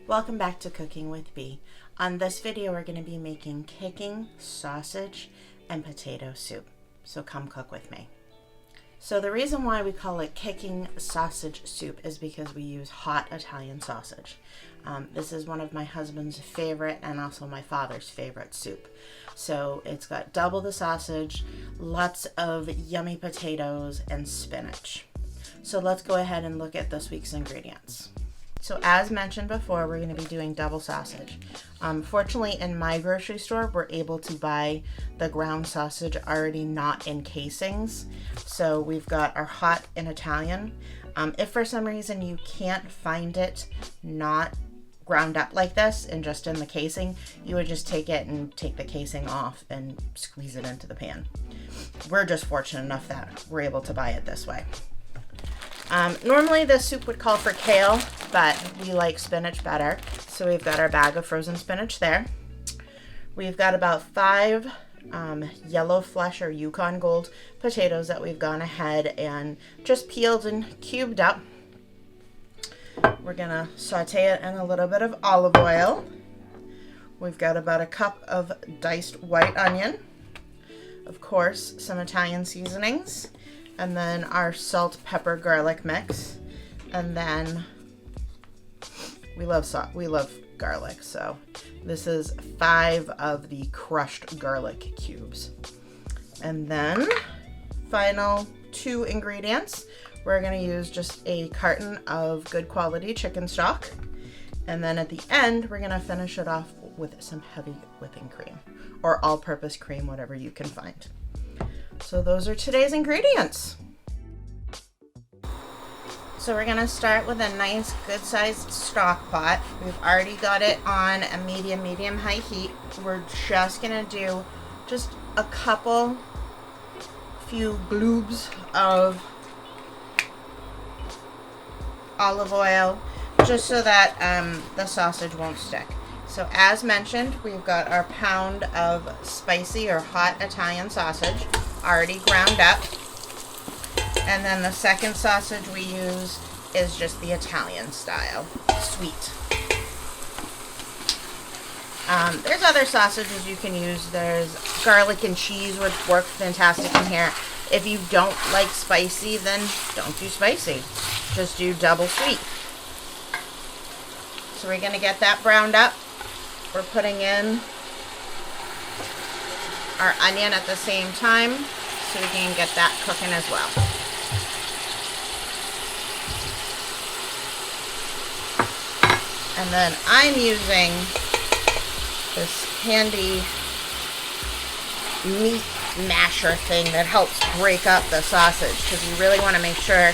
Welcome back to Cooking with Bee. On this video we're going to be making kicking sausage and potato soup. So come cook with me. So the reason why we call it kicking sausage soup is because we use hot Italian sausage. This is one of my husband's favorite and also my father's favorite soup. So it's got double the sausage, lots of yummy potatoes, and spinach. So let's go ahead and look at this week's ingredients. So as mentioned before, we're going to be doing double sausage. Fortunately, in my grocery store, we're able to buy the ground sausage already not in casings. So we've got our hot in Italian. If for some reason you can't find it not ground up like this and just in the casing, you would just take it and take the casing off and squeeze it into the pan. We're just fortunate enough that we're able to buy it this way. Normally this soup would call for kale, but we like spinach better. So we've got our bag of frozen spinach there. We've got about 5 yellow flesh or Yukon Gold potatoes that we've gone ahead and just peeled and cubed up. We're gonna saute it in a little bit of olive oil. We've got about a cup of diced white onion. Of course, some Italian seasonings. And then our salt, pepper, garlic mix. And then we love garlic, so this is 5 of the crushed garlic cubes. And then final 2 ingredients. We're going to use just a carton of good quality chicken stock. And then at the end, we're going to finish it off with some heavy whipping cream or all-purpose cream, whatever you can find. So those are today's ingredients. So we're gonna start with a nice good sized stock pot. We've already got it on a medium high heat. We're just gonna do just a few globes of olive oil just so that the sausage won't stick. So as mentioned, we've got our pound of spicy or hot Italian sausage already ground up. And then the second sausage we use is just the Italian style, sweet. There's other sausages you can use. There's garlic and cheese, which works fantastic in here. If you don't like spicy, then don't do spicy. Just do double sweet. So we're gonna get that browned up. We're putting in our onion at the same time so we can get that cooking as well. And then I'm using this handy meat masher thing that helps break up the sausage because you really want to make sure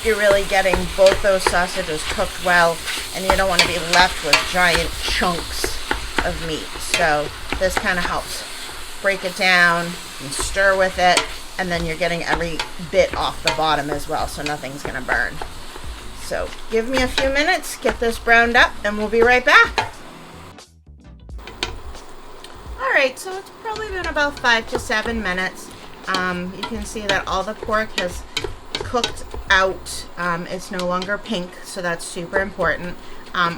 you're really getting both those sausages cooked well, and you don't want to be left with giant chunks of meat. So this kind of helps break it down and stir with it, and then you're getting every bit off the bottom as well, so nothing's going to burn. So give me a few minutes, get this browned up, and we'll be right back. Alright, so it's probably been about 5 to 7 minutes. You can see that all the pork has cooked out. It's no longer pink, so that's super important.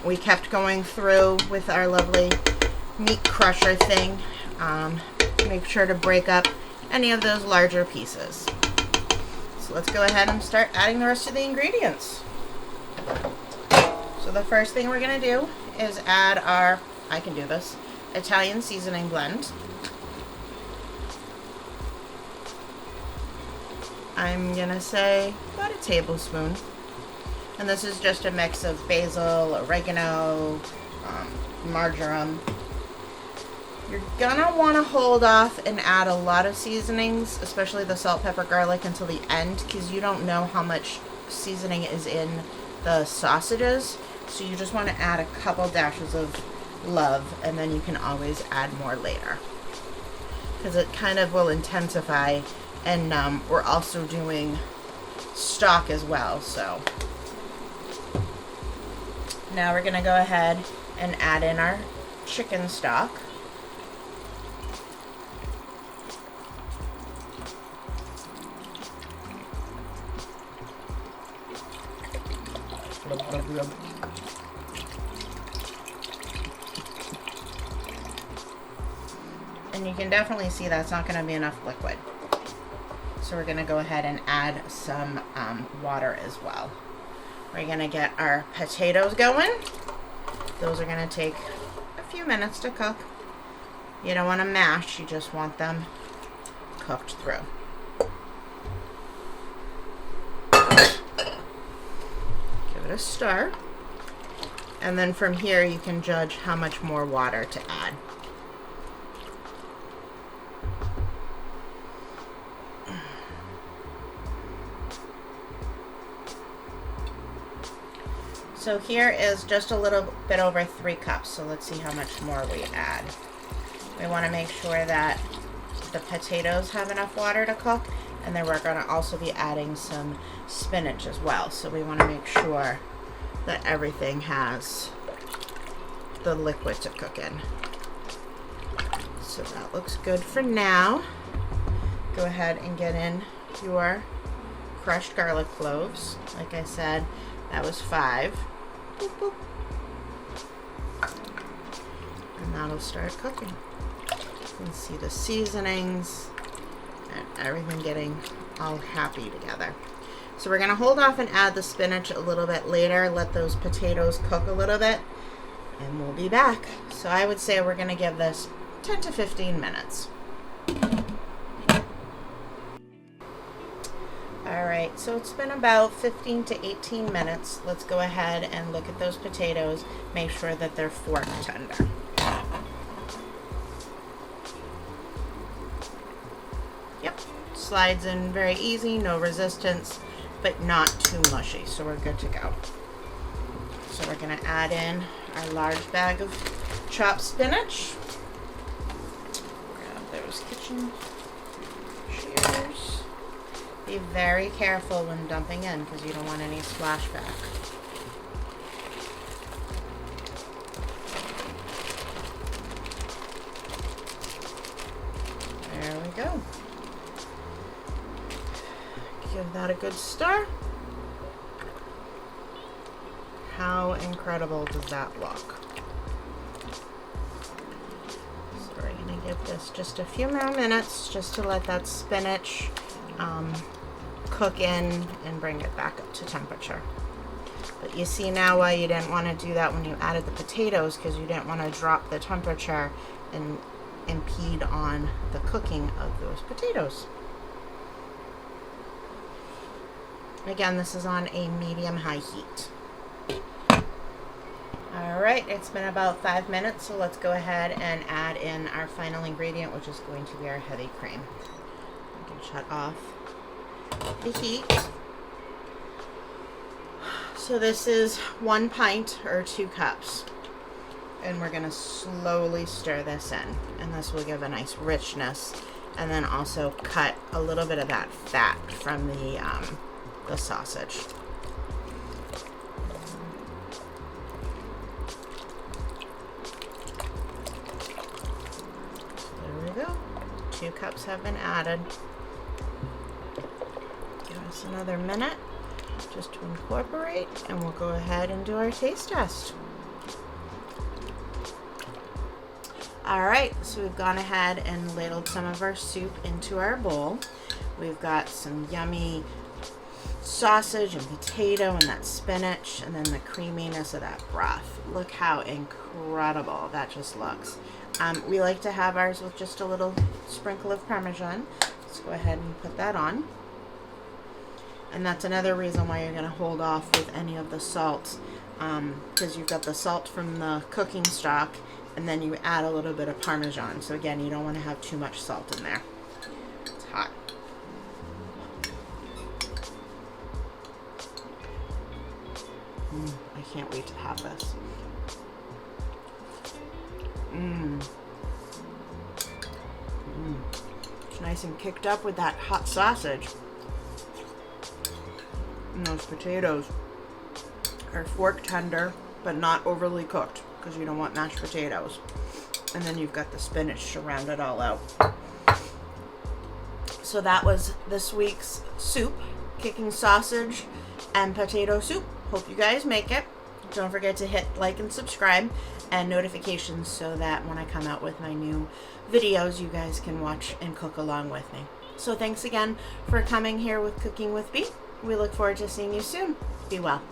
We kept going through with our lovely meat crusher thing. Make sure to break up any of those larger pieces. So let's go ahead and start adding the rest of the ingredients. So the first thing we're going to do is add our, I can do this, Italian seasoning blend. I'm going to say about a tablespoon. And this is just a mix of basil, oregano, marjoram. You're gonna want to hold off and add a lot of seasonings, especially the salt, pepper, garlic, until the end, because you don't know how much seasoning is in the sausages. So you just want to add a couple dashes of love, and then you can always add more later, because it kind of will intensify. And we're also doing stock as well. So now we're gonna go ahead and add in our chicken stock. And you can definitely see that's not going to be enough liquid. So we're going to go ahead and add some water as well. We're going to get our potatoes going. Those are going to take a few minutes to cook. You don't want to mash, you just want them cooked through. Give it a stir. And then from here you can judge how much more water to add. So here is just a little bit over 3 cups. So let's see how much more we add. We want to make sure that the potatoes have enough water to cook, and then we're going to also be adding some spinach as well. So we want to make sure that everything has the liquid to cook in. So that looks good for now. Go ahead and get in your crushed garlic cloves. Like I said, that was 5. Boop, boop. And that'll start cooking. You can see the seasonings and everything getting all happy together. So we're going to hold off and add the spinach a little bit later, let those potatoes cook a little bit, and we'll be back. So I would say we're going to give this 10 to 15 minutes. Alright, so it's been about 15 to 18 minutes. Let's go ahead and look at those potatoes, make sure that they're fork tender. Yep, slides in very easy, no resistance, but not too mushy, so we're good to go. So we're going to add in our large bag of chopped spinach. Grab those kitchen shears. Be very careful when dumping in because you don't want any splashback. There we go. Give that a good stir. How incredible does that look? So we're going to give this just a few more minutes just to let that spinach cook in and bring it back up to temperature. But you see now why you didn't want to do that when you added the potatoes, because you didn't want to drop the temperature and impede on the cooking of those potatoes. Again, this is on a medium-high heat. Alright, it's been about 5 minutes, so let's go ahead and add in our final ingredient, which is going to be our heavy cream. I can shut off the heat. So this is 1 pint or 2 cups. And we're going to slowly stir this in. And this will give a nice richness. And then also cut a little bit of that fat from the sausage. There we go. 2 cups have been added. Give us another minute just to incorporate, and we'll go ahead and do our taste test. Alright, so we've gone ahead and ladled some of our soup into our bowl. We've got some yummy sausage and potato and that spinach, and then the creaminess of that broth. Look how incredible that just looks. We like to have ours with just a little sprinkle of Parmesan. Let's go ahead and put that on. And that's another reason why you're going to hold off with any of the salt, because you've got the salt from the cooking stock, and then you add a little bit of Parmesan. So again, you don't want to have too much salt in there. It's hot. I can't wait to have this. It's nice and kicked up with that hot sausage. And those potatoes are fork tender, but not overly cooked, because you don't want mashed potatoes. And then you've got the spinach to round it all out. So that was this week's soup, kicking sausage and potato soup. hope you guys make it. Don't forget to hit like and subscribe and notifications so that when I come out with my new videos, you guys can watch and cook along with me. So thanks again for coming here with Cooking with Bee. We look forward to seeing you soon. Be well.